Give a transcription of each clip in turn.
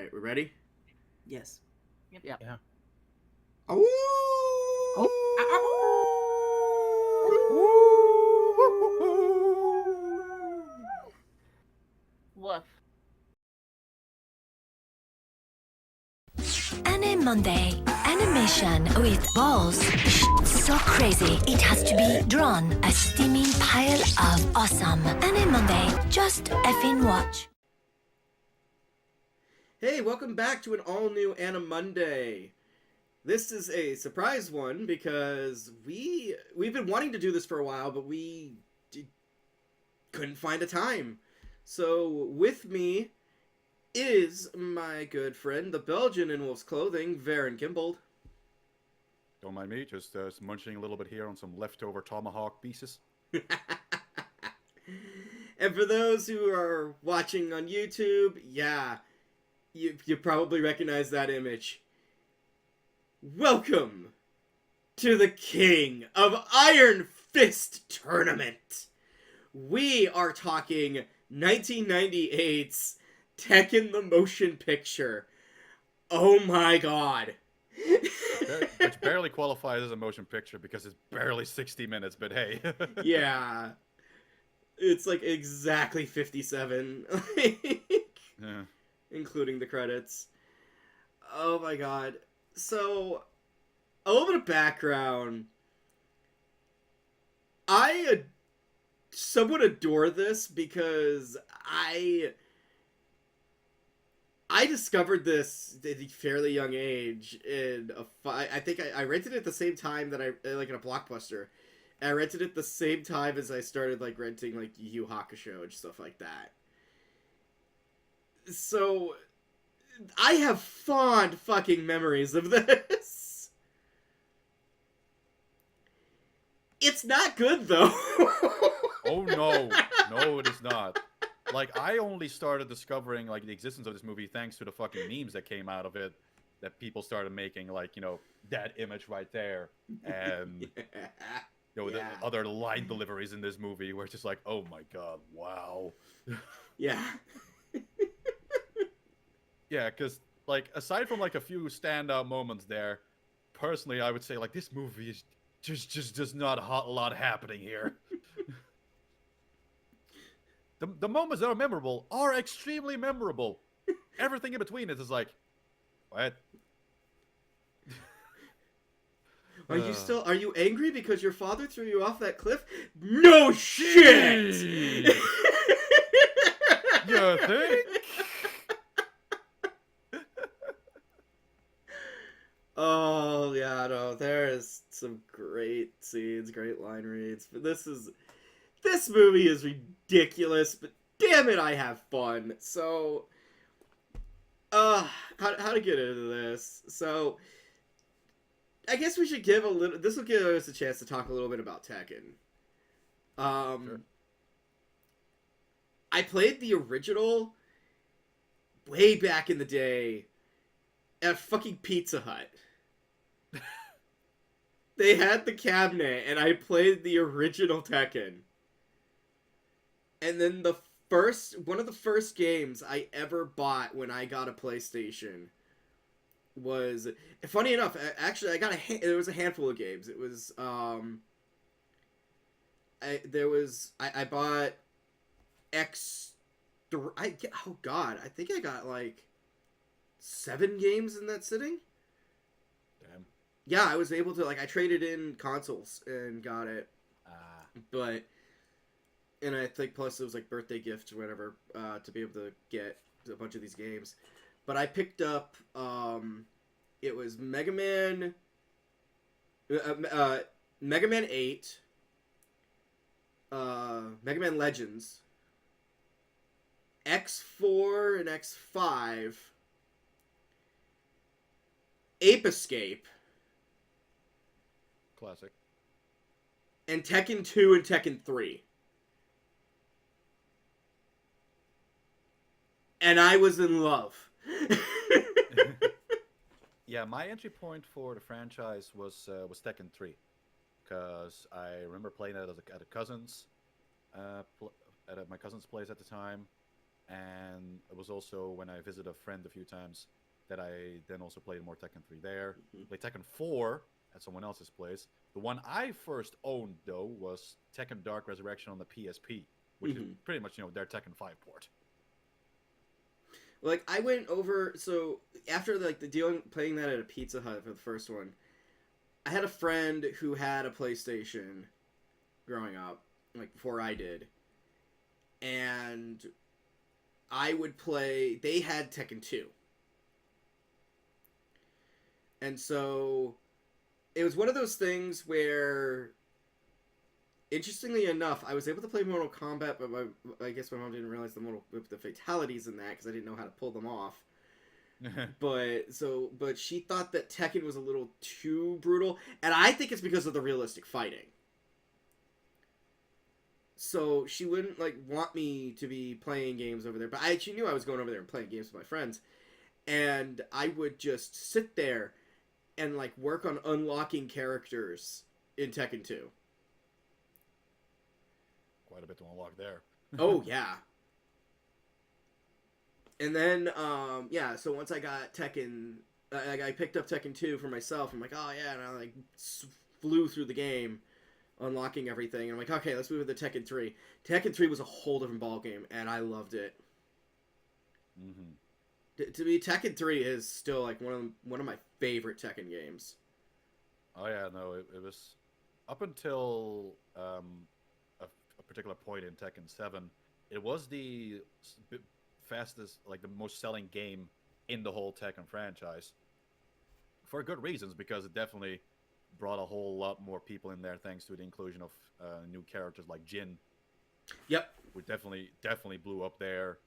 right, we're ready? Yes. Yep. Yeah. Yeah. Oh! Woof. Anime Monday. Animation with balls. So crazy, it has to be drawn. A steaming pile of awesome. Anime Monday. Just effing watch. Hey, welcome back to an all-new Anime Monday. This is a surprise one because we've been wanting to do this for a while, but we couldn't find a time. So with me is my good friend, the Belgian in wolf's clothing, Varren Kimbold. Don't mind me, just munching a little bit here on some leftover tomahawk pieces. And for those who are watching on YouTube, yeah, you probably recognize that image. Welcome to the King of Iron Fist Tournament. We are talking 1998's Tekken the Motion Picture. Oh my god. Which barely qualifies as a motion picture because it's barely 60 minutes, but hey. Yeah. It's like exactly 57. Yeah. Including the credits. Oh my god. So, a little bit of background. I somewhat adore this because I discovered this at a fairly young age in I think I rented it at the same time that I like in a Blockbuster. And I rented it the same time as I started like renting like Yu Yu Hakusho and stuff like that. So I have fond fucking memories of this. It's not good though. Oh no, no, it is not. Like, I only started discovering like the existence of this movie thanks to the fucking memes that came out of it, that people started making, like, you know, that image right there, and you know, Yeah. the other line deliveries in this movie where it's just like, oh my god, wow. Yeah. Yeah, because like aside from like a few standout moments there, personally I would say like this movie is just does not a lot happening here. The moments that are memorable are extremely memorable. Everything in between it is like, what? Are you angry because your father threw you off that cliff? No shit! You think? Oh, yeah, no, there is some great scenes, great line reads, but this movie is ridiculous, but damn it, I have fun. So, how to get into this? So, I guess we should this will give us a chance to talk a little bit about Tekken. Sure. I played the original way back in the day at fucking Pizza Hut. They had the cabinet, and I played the original Tekken. And then one of the first games I ever bought when I got a PlayStation was, funny enough, actually there was a handful of games. It was I bought oh god, I think I got like 7 games in that sitting. Damn. Yeah, I was able to, like, I traded in consoles and got it. But, and I think plus it was like birthday gift or whatever, to be able to get a bunch of these games. But I picked up, it was Mega Man 8, Mega Man Legends, X4 and X5, Ape Escape, Classic. and Tekken 2 and Tekken 3. And I was in love. Yeah, my entry point for the franchise was Tekken 3, because I remember playing it at my cousin's place at the time, and it was also when I visited a friend a few times that I then also played more Tekken 3 there. Played Tekken 4 at someone else's place. The one I first owned though was Tekken Dark Resurrection on the PSP, which is pretty much their Tekken 5 port. Like I went over, so after like the deal playing that at a Pizza Hut for the first one, I had a friend who had a PlayStation growing up, like before I did, and I would play. They had Tekken 2, and so it was one of those things where, interestingly enough, I was able to play Mortal Kombat, but I guess my mom didn't realize the fatalities in that because I didn't know how to pull them off. But she thought that Tekken was a little too brutal, and I think it's because of the realistic fighting. So she wouldn't like want me to be playing games over there, but she knew I was going over there and playing games with my friends, and I would just sit there and like work on unlocking characters in Tekken 2. Quite a bit to unlock there. Oh yeah. And then so once I got Tekken, I picked up Tekken 2 for myself. I'm like, oh yeah, and I like flew through the game, unlocking everything. And I'm like, okay, let's move to Tekken 3. Tekken 3 was a whole different ball game, and I loved it. To me, Tekken 3 is still like one of my favorite Tekken games. Oh yeah, no, it was up until a particular point in Tekken 7. It was the fastest, like the most selling game in the whole Tekken franchise, for good reasons, because it definitely brought a whole lot more people in there thanks to the inclusion of new characters like Jin. Yep. Which definitely blew up there.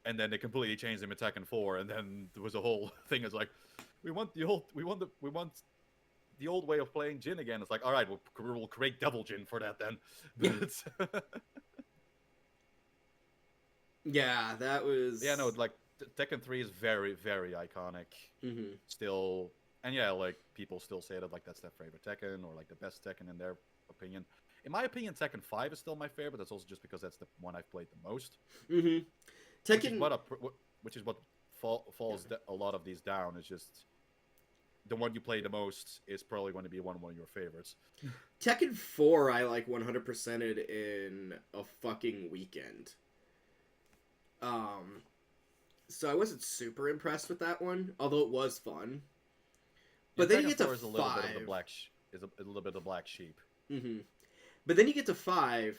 And then they completely changed him in Tekken 4, and then there was a whole thing. It's like, we want the old way of playing Jin again. It's like, all right, we'll create Devil Jin for that then. Yeah, that was. Yeah, no, like Tekken 3 is very, very iconic. Still, and yeah, like people still say that like that's their favorite Tekken or like the best Tekken in their opinion. In my opinion, Tekken 5 is still my favorite. That's also just because that's the one I've played the most. Tekken, which is what falls a lot of these down. It's just the one you play the most is probably going to be one of your favorites. Tekken 4, I like 100%ed in a fucking weekend. So I wasn't super impressed with that one, although it was fun. But then you get to 5. Is a little bit of the black sheep. But then you get to 5,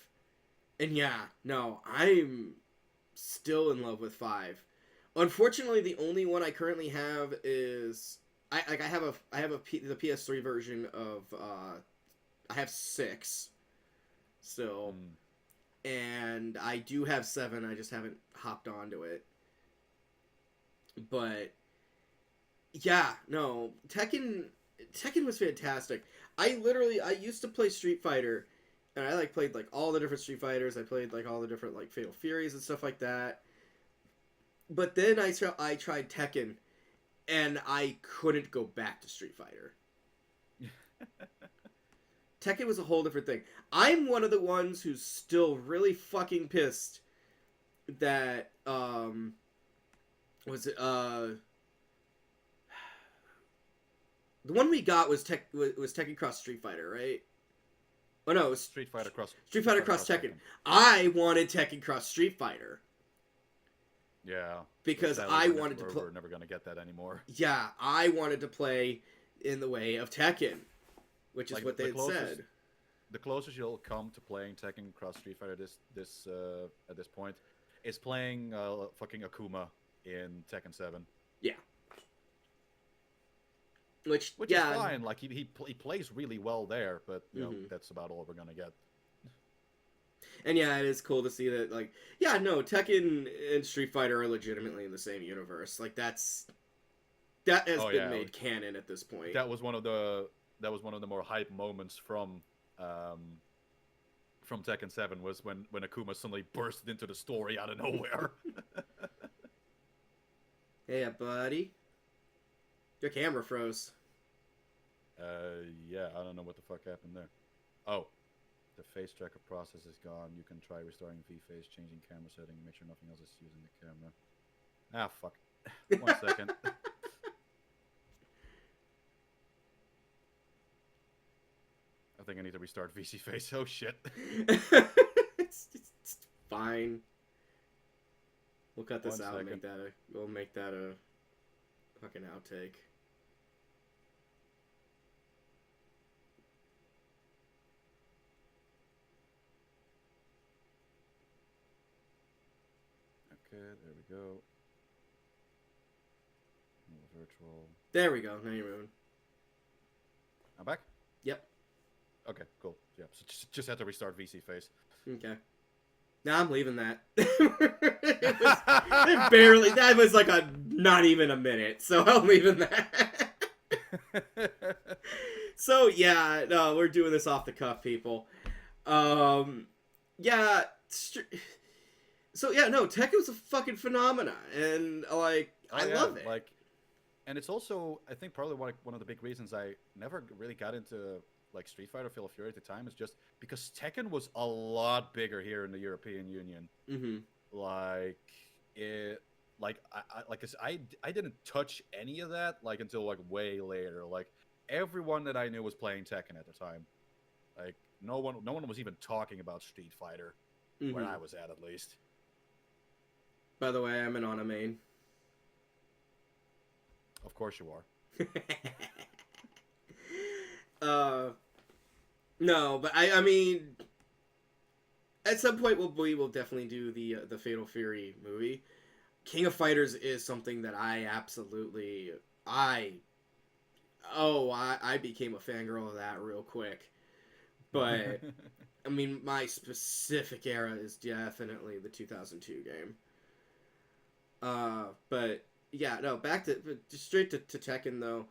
and yeah, no, I'm still in love with 5. Unfortunately, the only one I currently have is I have the PS3 version of I have 6 still. And I do have 7, I just haven't hopped onto it. But yeah, no, Tekken was fantastic. I used to play Street Fighter, and I like played like all the different Street Fighters. I played like all the different like Fatal Furies and stuff like that. But then I tried Tekken, and I couldn't go back to Street Fighter. Tekken was a whole different thing. I'm one of the ones who's still really fucking pissed that the one we got was Tekken Cross Street Fighter, right? Oh no, it was Street Fighter Cross Tekken. I wanted Tekken Cross Street Fighter. Yeah. Because I wanted to play. We're never gonna get that anymore. Yeah, I wanted to play in the way of Tekken, which is like, what they said. The closest you'll come to playing Tekken Cross Street Fighter at this point is playing fucking Akuma in Tekken 7. Yeah. Which is fine. Like he plays really well there, but you know that's about all we're gonna get. And yeah, it is cool to see that. Like, yeah, no, Tekken and Street Fighter are legitimately in the same universe. Like that has been made canon at this point. That was one of the more hype moments from Tekken 7 was when Akuma suddenly bursted into the story out of nowhere. Hey, buddy. Your camera froze. Yeah, I don't know what the fuck happened there. Oh, the face tracker process is gone. You can try restoring V-face, changing camera setting, make sure nothing else is using the camera. Ah, fuck. 1 second. I think I need to restart VC face. Oh shit. It's fine. We'll cut this 1 out and second. we'll make that a fucking outtake. Okay, there we go. Virtual. There we go. Now you're moving. I'm back? Yep. Okay, cool. Yeah, so just had to restart VC face. Okay. Now I'm leaving that. it barely. That was like not even a minute. So I'm leaving that. So yeah, no, we're doing this off the cuff, people. Yeah. So yeah, no, Tekken was a fucking phenomena, and like I love it. Like, and it's also, I think, probably one of the big reasons I never really got into like Street Fighter Fatal Fury at the time is just because Tekken was a lot bigger here in the European Union. Mm-hmm. Like it, I didn't touch any of that like until like way later. Like everyone that I knew was playing Tekken at the time. Like no one was even talking about Street Fighter where I was at least. By the way, I'm an Ana main. Of course you are. No, but I mean, at some point we will definitely do the Fatal Fury movie. King of Fighters is something that I absolutely I became a fangirl of that real quick. But I mean, my specific era is definitely the 2002 game. But yeah, no, back to just straight to Tekken though.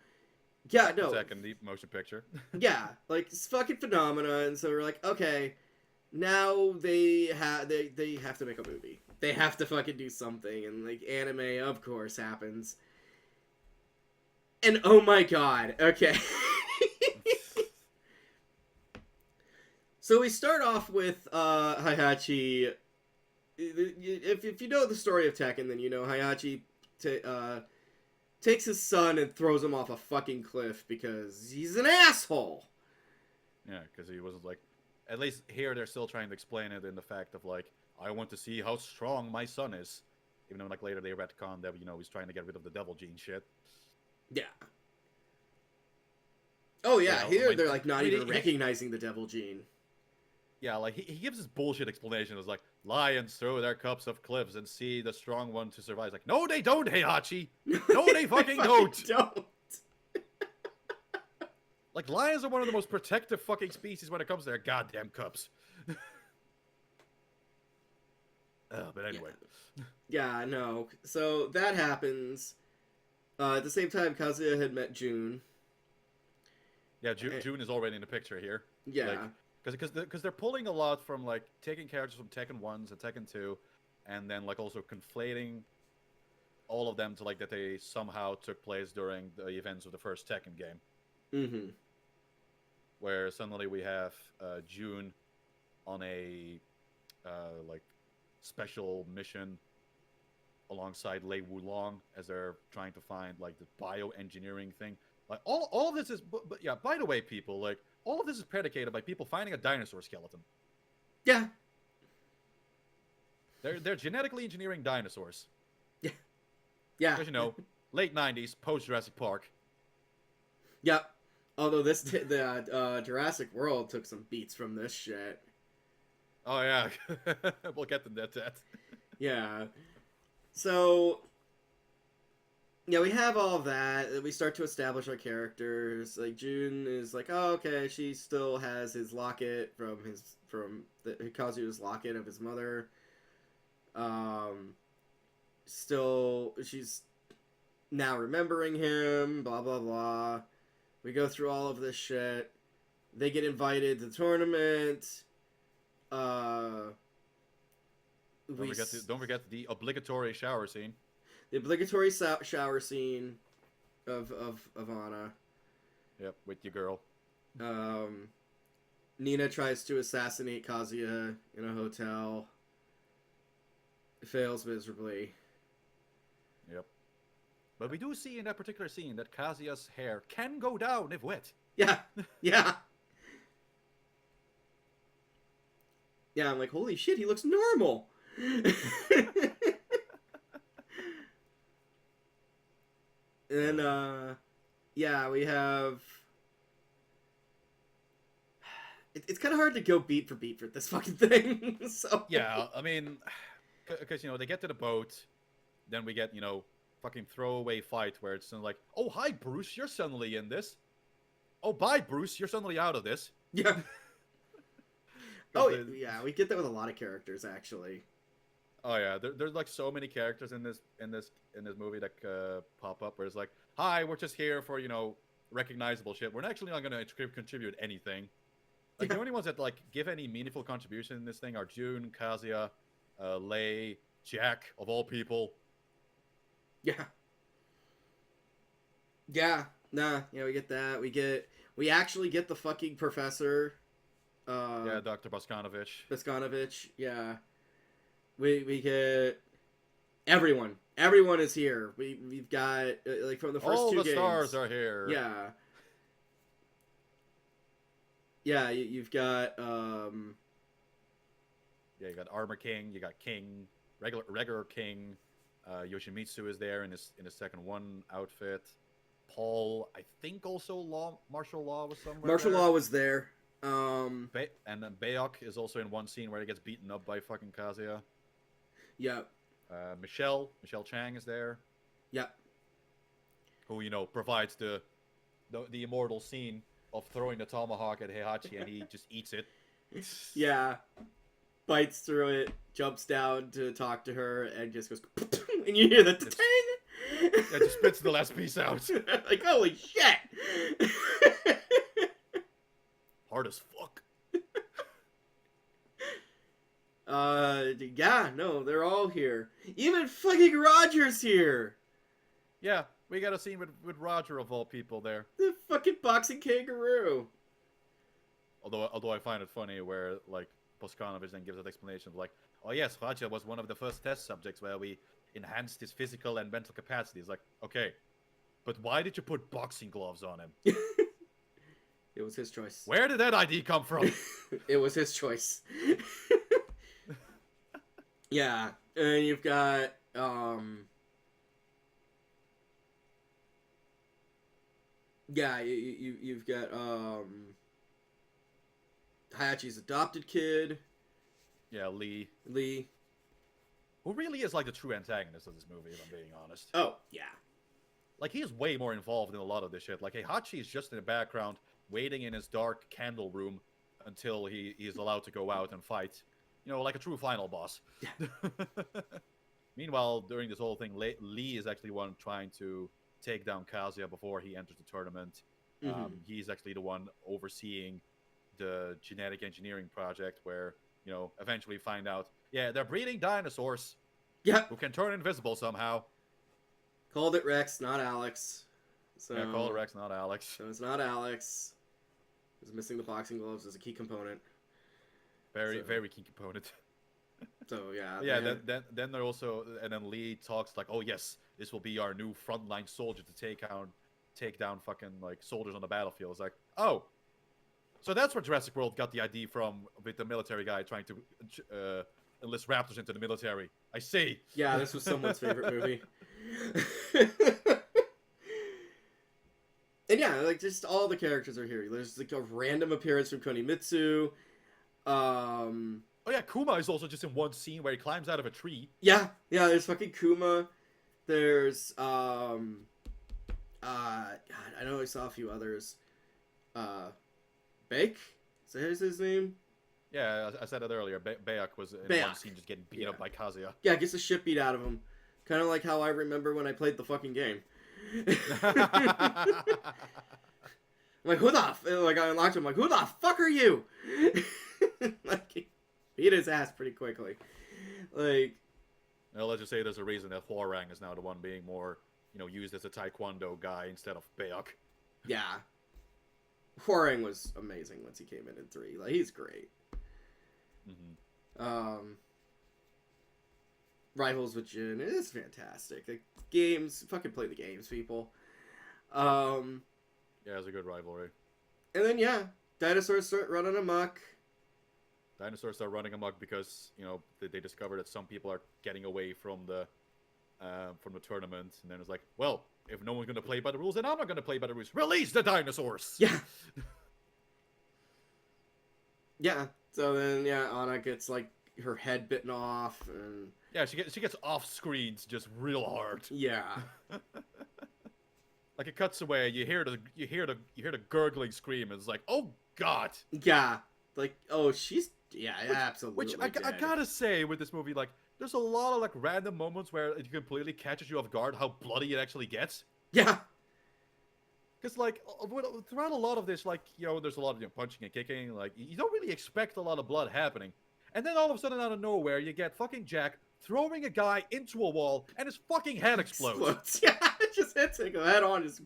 Yeah, no. Tekken, the motion picture. Yeah, like it's fucking phenomena, and so we're like, okay, now they have to make a movie. They have to fucking do something, and like anime, of course, happens. And oh my god, okay. So we start off with Heihachi. If you know the story of Tekken, then you know Heihachi takes his son and throws him off a fucking cliff because he's an asshole. Yeah, because he wasn't like... At least here they're still trying to explain it in the fact of like, I want to see how strong my son is. Even though like later they retcon that, you know, he's trying to get rid of the devil gene shit. Yeah. Oh yeah, Yeah, here like, they're like not really, even recognizing the devil gene. Yeah, like he gives this bullshit explanation. It's like, lions throw their cups off cliffs and see the strong one to survive. It's like, no they don't, Heihachi! No they fucking don't! Like, lions are one of the most protective fucking species when it comes to their goddamn cups. But anyway. Yeah, no. So that happens. At the same time, Kazuya had met June. Yeah, June is already in the picture here. Yeah. Like, because they're pulling a lot from like taking characters from Tekken 1s and Tekken 2, and then like also conflating all of them to like that they somehow took place during the events of the first Tekken game. Mm-hmm. Where suddenly we have June on a like special mission alongside Lei Wulong as they're trying to find like the bioengineering thing. Like all of this is, but yeah. By the way, people, like all of this is predicated by people finding a dinosaur skeleton. Yeah. They're genetically engineering dinosaurs. Yeah. Yeah. Because you know, late '90s, post Jurassic Park. Yep. Although the Jurassic World took some beats from this shit. Oh yeah, we'll get to that. Yeah. So, yeah, we have all of that. We start to establish our characters. Like June is like, oh, okay, she still has his locket from Kazuya's locket of his mother. Still, she's now remembering him. Blah blah blah. We go through all of this shit. They get invited to the tournament. Don't forget the obligatory shower scene. The obligatory shower scene of Anna. Yep, with your girl. Nina tries to assassinate Kazuya in a hotel. It fails miserably. Yep. But we do see in that particular scene that Kazuya's hair can go down if wet. Yeah, yeah. Yeah, I'm like, holy shit, he looks normal. And yeah, we have. It's kind of hard to go beat for this fucking thing. So Yeah, I mean, because they get to the boat, then we get fucking throwaway fight where it's like, oh hi Bruce, you're suddenly in this. Oh bye Bruce, you're suddenly out of this. yeah. Oh yeah, we get that with a lot of characters actually. Oh yeah, there's like so many characters in this movie that pop up where it's like, hi, we're just here for recognizable shit. We're actually not gonna contribute anything. Like the only ones that like give any meaningful contribution in this thing are June, Kazuya, Lei, Jack of all people. Yeah. Yeah. Nah. Yeah, we get that. We actually get the fucking professor. Yeah, Dr. Boskanovich. Yeah. We get everyone. Everyone is here. We've got like from the first all two the games. stars are here. Yeah. Yeah, you've got Yeah, you got Armor King, you got King, regular King. Yoshimitsu is there in his second one outfit. Paul, I think also Martial Law was somewhere. Martial there. Law was there. And then Bayok is also in one scene where he gets beaten up by fucking Kazuya. Yeah. Michelle Chang is there. Yeah. Who provides the immortal scene of throwing the tomahawk at Heihachi and he just eats it. Yeah. Bites through it, jumps down to talk to her, and just goes, and you hear the ting. Yeah, just spits the last piece out. Like, holy shit. Hard as fuck. Yeah, no, they're all here. Even fucking Roger's here. Yeah, we got a scene with Roger of all people there. The fucking boxing kangaroo. Although I find it funny where like Boskanovich then gives that explanation of like, oh yes, Roger was one of the first test subjects where we enhanced his physical and mental capacities. Like, okay, but why did you put boxing gloves on him? It was his choice. Where did that ID come from? It was his choice. Yeah, and you've got yeah, you've got Hayachi's adopted kid. Yeah, Lee. Who really is like the true antagonist of this movie, if I'm being honest. Oh, yeah. Like, he is way more involved in a lot of this shit. Like, Heihachi is just in the background, waiting in his dark candle room until he is allowed to go out and fight. Like a true final boss. Yeah. Meanwhile, during this whole thing, Lee is actually one trying to take down Kazuya before he enters the tournament. Mm-hmm. He's actually the one overseeing the genetic engineering project where, eventually find out, yeah, they're breeding dinosaurs. Yeah. Who can turn invisible somehow. Called it Rex, not Alex. So, Yeah, call it Rex, not Alex. So it's not Alex. It's missing the boxing gloves as a key component. Very key component. So yeah. Yeah, then they're also, and then Lee talks like, oh yes, this will be our new frontline soldier to take down fucking like soldiers on the battlefield. It's like, oh, so that's where Jurassic World got the idea from, with the military guy trying to enlist raptors into the military. I see. Yeah, this was someone's favorite movie. And yeah, like just all the characters are here. There's like a random appearance from Konimitsu. Oh yeah, Kuma is also just in one scene where he climbs out of a tree. Yeah, there's fucking Kuma. There's God, I know I saw a few others. Bake? Is that his name? Yeah, I said it earlier. Bayok was in one scene just getting beat up by Kazuya. Yeah, gets the shit beat out of him. Kind of like how I remember when I played the fucking game. Like, who the like, I unlocked him, like, who the fuck are you? Like, he beat his ass pretty quickly. Like, well, let's just say there's a reason that Hwoarang is now the one being more, used as a taekwondo guy instead of Bayok. yeah. Huarang was amazing once he came in 3. Like, he's great. Rivals with Jin is fantastic. The games, fucking play the games, people. Yeah, it's a good rivalry. And then dinosaurs start running amok. Dinosaurs start running amok because they discover that some people are getting away from the tournament, and then it's like, well, if no one's gonna play by the rules, then I'm not gonna play by the rules. Release the dinosaurs. Yeah. Yeah. So then, Anna gets like her head bitten off, and she gets off screens just real hard. Yeah. Like it cuts away, you hear the gurgling scream, and it's like, oh god. Yeah. Like, oh, she's absolutely. Which I gotta say with this movie, like, there's a lot of like random moments where it completely catches you off guard how bloody it actually gets. Yeah. Because like throughout a lot of this, like there's a lot of punching and kicking. Like you don't really expect a lot of blood happening, and then all of a sudden out of nowhere you get fucking Jack throwing a guy into a wall, and his fucking head explodes. Yeah, it just hits him head on. Just.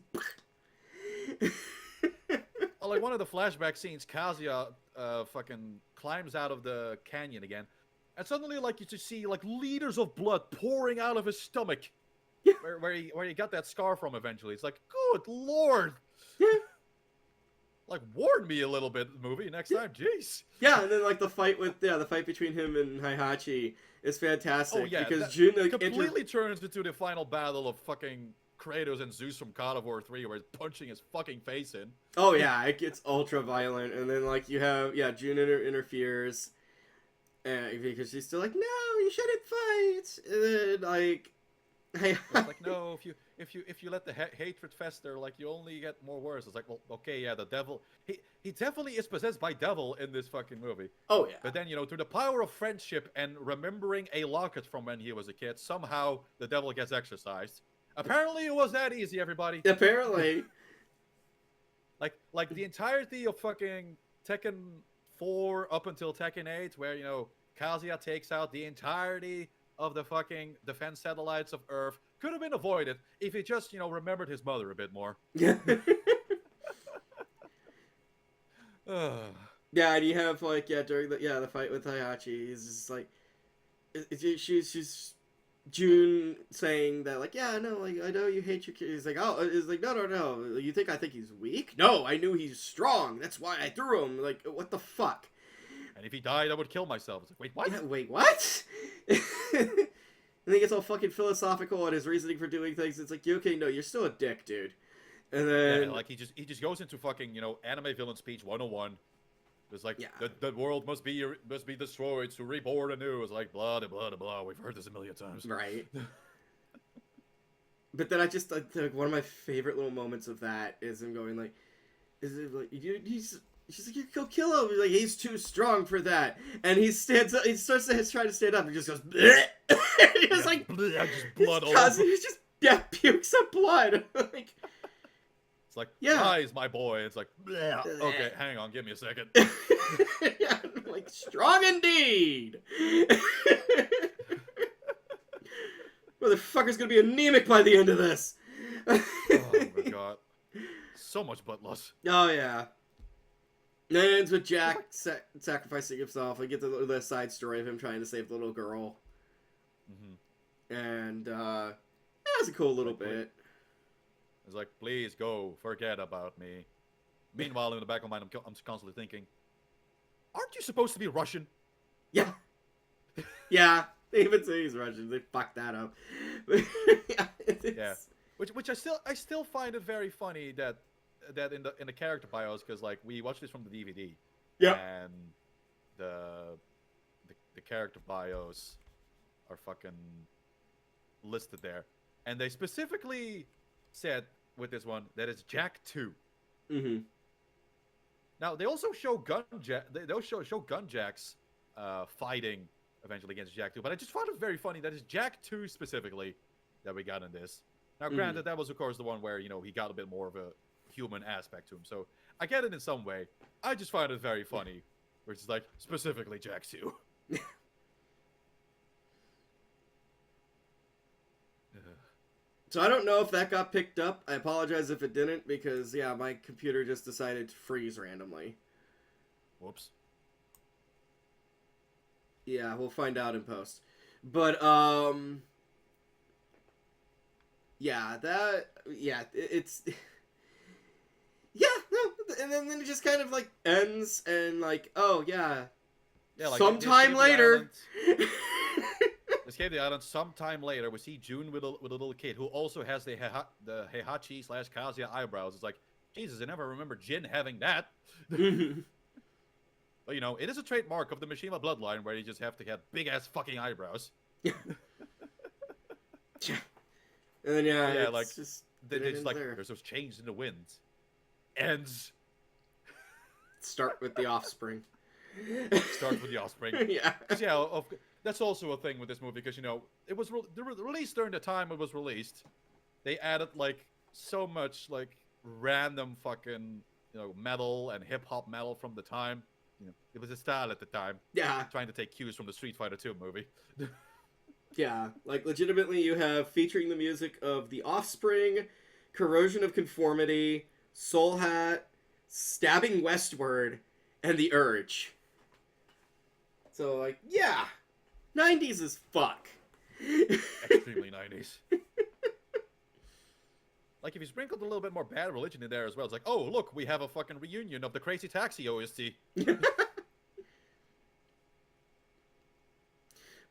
Like one of the flashback scenes, Kazuya fucking climbs out of the canyon again, and suddenly like you just see like liters of blood pouring out of his stomach. Yeah. Where he got that scar from eventually. It's like, good lord. Yeah. Like, warn me a little bit, movie, next time. Jeez. Yeah, and then like the fight between him and Heihachi is fantastic. Oh yeah, because Jun completely turns into the final battle of fucking Kratos and Zeus from God of War 3, where he's punching his fucking face in. Oh yeah, it gets ultra violent, and then like you have Jun interferes, because she's still like, no, you shouldn't fight, and then like. It's like, no, if you let the hatred fester, like you only get more worse. It's like, well, okay, yeah, the devil, he definitely is possessed by devil in this fucking movie. Oh yeah. But then through the power of friendship and remembering a locket from when he was a kid, somehow the devil gets exorcised. Apparently, it was that easy, everybody. Apparently. like the entirety of fucking Tekken 4 up until Tekken 8, where Kazuya takes out the entirety of the fucking defense satellites of Earth, could have been avoided if he just, remembered his mother a bit more. Yeah. Yeah, and you have like during the fight with Heihachi, he's just like, she's Jun saying that like, yeah, no, like I know you hate your kid. He's like, oh, it's like no, you think I think he's weak? No, I knew he's strong. That's why I threw him. Like, what the fuck? And if he died, I would kill myself. It's like, wait, what? Yeah, wait, what? And he gets all fucking philosophical on his reasoning for doing things. It's like, okay, no, you're still a dick, dude. And then like he just goes into fucking anime villain speech 101. It's like the world must be destroyed to reborn anew. It's like blah blah blah blah. We've heard this a million times. Right. But then I just like one of my favorite little moments of that is him going like, is it like she's like, you go kill him. He's like, he's too strong for that. And he stands up. He starts to try to stand up. He just goes, bleh. He just like, just blood all over. He just pukes up blood. Like, it's like, rise, my boy. It's like, bleh. Okay, hang on, give me a second. Yeah, like, strong indeed. Motherfucker's gonna be anemic by the end of this. Oh my god, so much butt loss. Oh yeah. And it ends with Jack sacrificing himself. We get the side story of him trying to save the little girl. Mm-hmm. And that was a cool little bit. It's like, please go, forget about me. Meanwhile, in the back of my mind, I'm constantly thinking, aren't you supposed to be Russian? Yeah. Yeah. They even say he's Russian. They fucked that up. Yeah. Which I still find it very funny that in the character bios, because like we watched this from the DVD. Yeah. And the character bios are fucking listed there, and they specifically said with this one that it's Jack 2. Mm-hmm. Now they also show they'll show Gunjacks fighting eventually against Jack 2, but I just found it very funny that it's Jack 2 specifically that we got in this. Now granted, that was of course the one where he got a bit more of a human aspect to him, so I get it in some way. I just find it very funny where it's like specifically Jack 2. So I don't know if that got picked up. I apologize if it didn't, because, yeah, my computer just decided to freeze randomly. Whoops. Yeah, we'll find out in post. But, yeah, it's... Yeah, no, and then it just kind of, like, ends, and, like, oh, yeah, Yeah, like sometime later. Escape the island. Sometime later, we see June with a little kid who also has the Heihachi / Kazuya eyebrows. It's like, Jesus, I never remember Jin having that. But, you know, it is a trademark of the Mishima bloodline where you just have to have big-ass fucking eyebrows. And then, yeah, like, just... it's like, there's those changes in the wind. Ends. Start with the offspring. Start with the offspring. Yeah. Yeah, that's also a thing with this movie, because, you know, it was released during the time it was released. They added, like, so much, like, random fucking, you know, metal and hip-hop metal from the time. You know, it was a style at the time. Yeah. Trying to take cues from the Street Fighter 2 movie. Yeah, like, legitimately, you have featuring the music of The Offspring, Corrosion of Conformity, Soul Hat, Stabbing Westward, and The Urge. So, like, yeah, 90s as fuck. Extremely 90s. Like, if you sprinkled a little bit more Bad Religion in there as well, it's like, oh, look, we have a fucking reunion of the Crazy Taxi OST.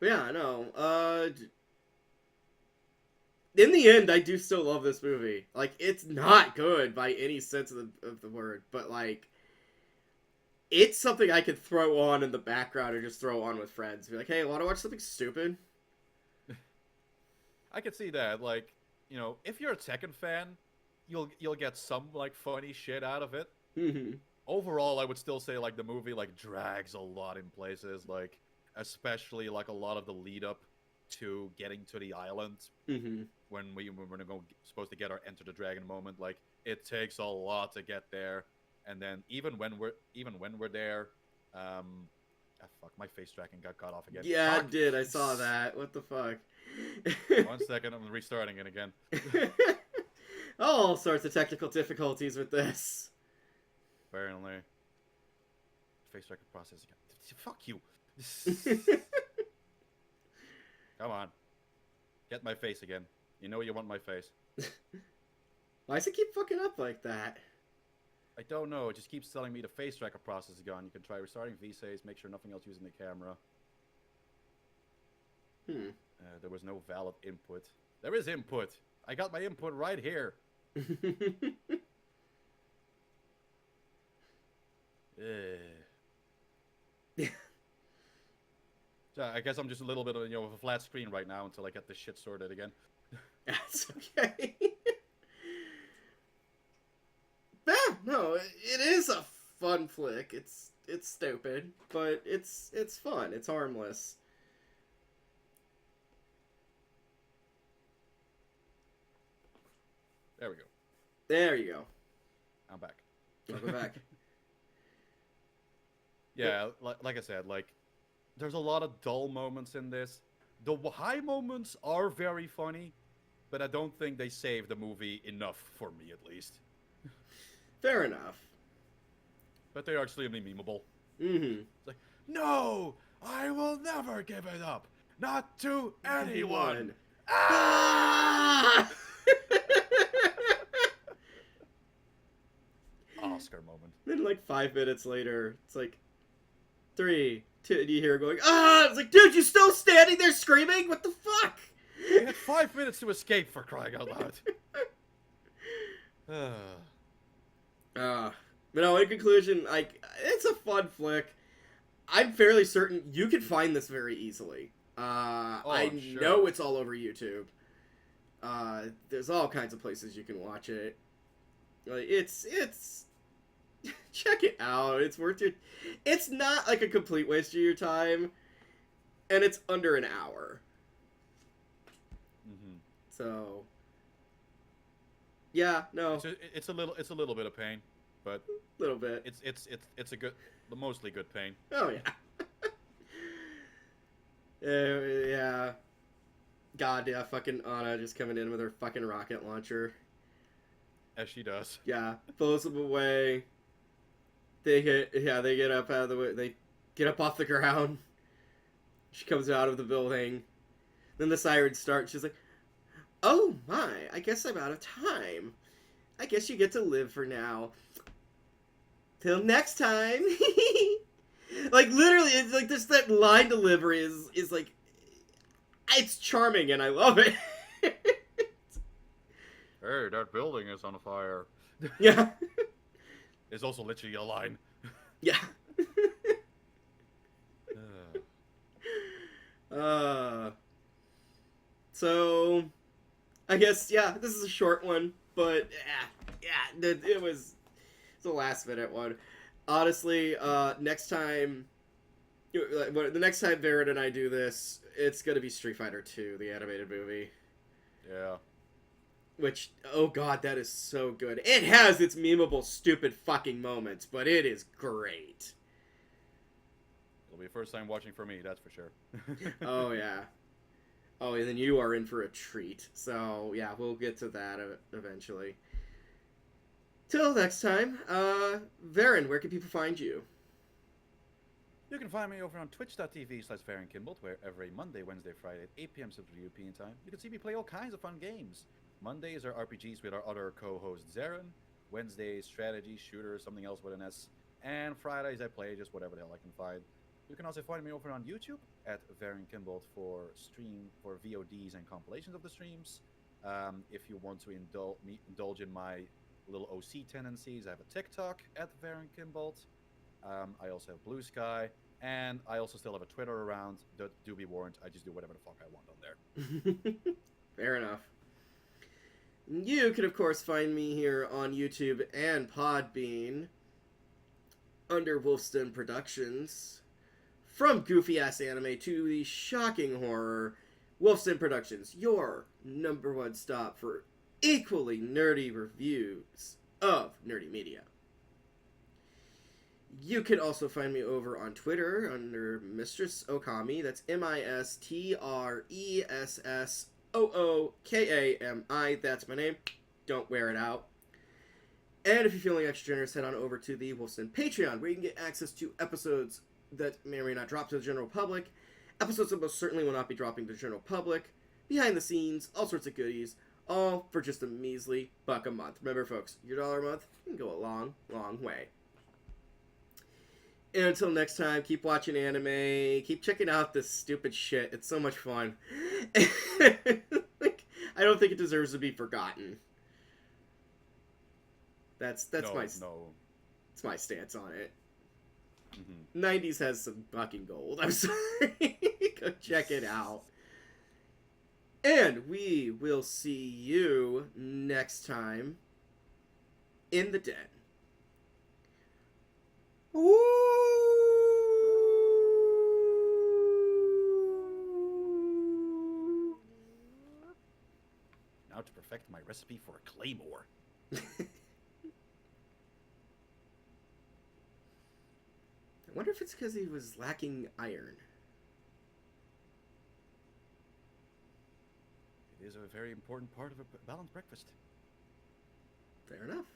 But yeah, no, in the end, I do still love this movie. Like, it's not good by any sense of the word, but, like, it's something I could throw on in the background or just throw on with friends. Be like, hey, want to watch something stupid? I could see that. Like, you know, if you're a Tekken fan, you'll get some, like, funny shit out of it. Mm-hmm. Overall, I would still say, like, the movie, like, drags a lot in places, like, especially, like, a lot of the lead up to getting to the island. Mm-hmm. When we're supposed to get our Enter the Dragon moment. Like, it takes a lot to get there, and then even when we're there, fuck, my face tracking got cut off again. Yeah, Fuck. it did. I saw that. What the fuck? 1 second, I'm restarting it again. All sorts of technical difficulties with this. Apparently, face tracking process again. Fuck you. Come on, get my face again. You know you want my face. Why does it keep fucking up like that? I don't know. It just keeps telling me the face tracker process is gone. You can try restarting VSaves, make sure nothing else using the camera. There was no valid input. There is input. I got my input right here. So I guess I'm just a little bit of, you know, of a flat screen right now until I get this shit sorted again. That's okay. Yeah, no, it is a fun flick. It's stupid, but it's fun. It's harmless. There we go. There you go. I'm back. Welcome back. Yeah, like I said, like, there's a lot of dull moments in this. The high moments are very funny, but I don't think they save the movie enough, for me at least. Fair enough. But they're extremely memeable. Mm-hmm. It's like, no, I will never give it up. Not to anyone. Ah! Oscar moment. Then, like, 5 minutes later, it's like, 3, 2, and you hear her going, ah! It's like, dude, you still standing there screaming? What the fuck? We had 5 minutes to escape, for crying out loud. But no, in conclusion, like, it's a fun flick. I'm fairly certain you can find this very easily. I sure. know it's all over YouTube. There's all kinds of places you can watch it. Like, it's check it out. It's worth it. It's not like a complete waste of your time, and it's under an hour. Mm-hmm. So, yeah, no, It's a little bit of pain, but a little bit. it's a good, mostly good pain. Oh yeah. Yeah. God, yeah, fucking Anna just coming in with her fucking rocket launcher. As she does. Yeah, blows them away. They get up out of the way. They get up off the ground. She comes out of the building. Then the sirens start. She's like, "Oh my, I guess I'm out of time. I guess you get to live for now. Till next time." Like, literally, it's like, just that line delivery is like, it's charming and I love it. Hey, that building is on fire. Yeah. It's also literally a line. Yeah. Uh, So, I guess, yeah, this is a short one, but it was the last minute one. Honestly, next time, the next time Varren and I do this, it's gonna be Street Fighter 2, the animated movie. yeah. Which, oh god, that is so good. It has its memeable, stupid fucking moments, but it is great. It'll be the first time watching for me, that's for sure. Oh, yeah. Oh, and then you are in for a treat. So, yeah, we'll get to that eventually. Till next time, Varren, where can people find you? You can find me over on twitch.tv/VarrenKimbold, where every Monday, Wednesday, Friday at 8 p.m. Central European Time, you can see me play all kinds of fun games. Mondays are RPGs with our other co-host Xeiren. Wednesdays, strategy, shooter, something else with an S. And Fridays, I play just whatever the hell I can find. You can also find me over on YouTube at VarrenKimbold for VODs and compilations of the streams. If you want to indulge in my little OC tendencies, I have a TikTok at VarrenKimbold. I also have Blue Sky, and I also still have a Twitter around. Do be warned, I just do whatever the fuck I want on there. Fair enough. You can, of course, find me here on YouTube and Podbean under Wolfstone Productions. From goofy-ass anime to the shocking horror, Wolfstone Productions, your #1 stop for equally nerdy reviews of nerdy media. You can also find me over on Twitter under Mistress Ookami. That's MistressOokami. That's my name. Don't wear it out. And if you're feeling extra generous, head on over to the Wolfstone Patreon, where you can get access to episodes that may or may not drop to the general public, episodes that most certainly will not be dropping to the general public, behind the scenes, all sorts of goodies, all for just a measly $1 a month. Remember, folks, your $1 a month can go a long, long way. And until next time, keep watching anime, keep checking out this stupid shit. It's so much fun. Like, I don't think it deserves to be forgotten. That's my stance on it. Mm-hmm. 90s has some fucking gold. I'm sorry. Go check it out. And we will see you next time in the den. Woo! Now to perfect my recipe for a claymore. I wonder if it's because he was lacking iron. It is a very important part of a balanced breakfast. Fair enough.